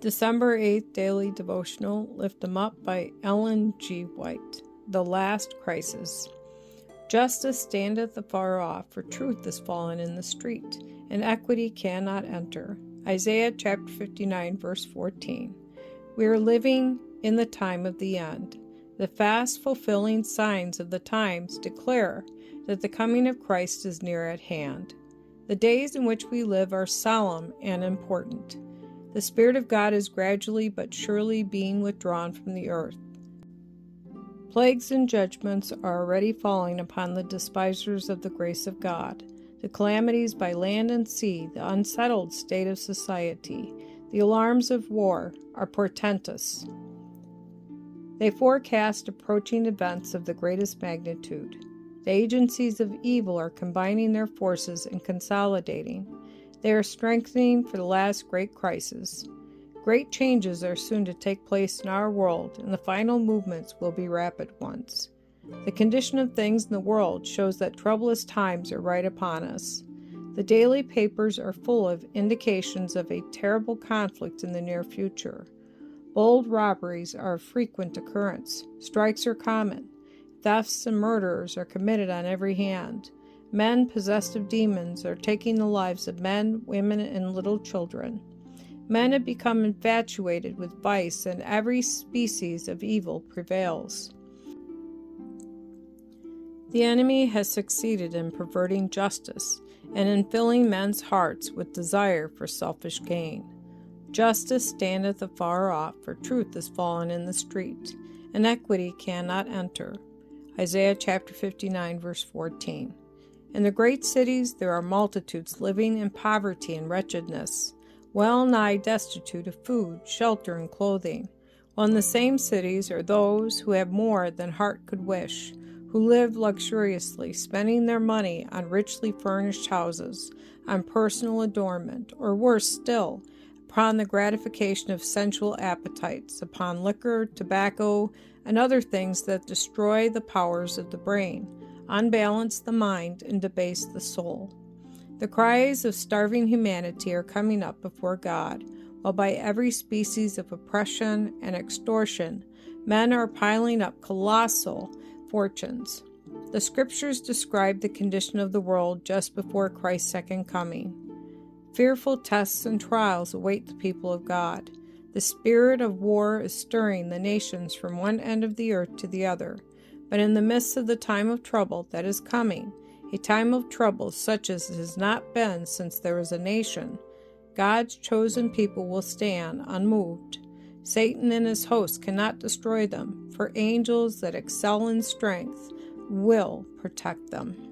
December 8th Daily Devotional, Lift 'em Up by Ellen G. White. The Last Crisis. Justice standeth afar off, for truth is fallen in the street, and equity cannot enter. Isaiah chapter 59, verse 14. We are living in the time of the end. The fast fulfilling signs of the times declare that the coming of Christ is near at hand. The days in which we live are solemn and important. The Spirit of God is gradually but surely being withdrawn from the earth. Plagues and judgments are already falling upon the despisers of the grace of God. The calamities by land and sea, the unsettled state of society, the alarms of war are portentous. They forecast approaching events of the greatest magnitude. The agencies of evil are combining their forces and consolidating. They are strengthening for the last great crisis. Great changes are soon to take place in our world, and the final movements will be rapid ones. The condition of things in the world shows that troublous times are right upon us. The daily papers are full of indications of a terrible conflict in the near future. Bold robberies are of frequent occurrence. Strikes are common. Thefts and murders are committed on every hand. Men possessed of demons are taking the lives of men, women, and little children. Men have become infatuated with vice, and every species of evil prevails. The enemy has succeeded in perverting justice and in filling men's hearts with desire for selfish gain. Justice standeth afar off, for truth is fallen in the street, and equity cannot enter. Isaiah chapter 59, verse 14. In the great cities there are multitudes living in poverty and wretchedness, well nigh destitute of food, shelter, and clothing, while in the same cities are those who have more than heart could wish, who live luxuriously, spending their money on richly furnished houses, on personal adornment, or worse still, upon the gratification of sensual appetites, upon liquor, tobacco, and other things that destroy the powers of the brain, unbalance the mind, and debase the soul. The cries of starving humanity are coming up before God, while by every species of oppression and extortion, men are piling up colossal fortunes. The Scriptures describe the condition of the world just before Christ's second coming. Fearful tests and trials await the people of God. The spirit of war is stirring the nations from one end of the earth to the other. But in the midst of the time of trouble that is coming, a time of trouble such as has not been since there was a nation, God's chosen people will stand unmoved. Satan and his hosts cannot destroy them, for angels that excel in strength will protect them.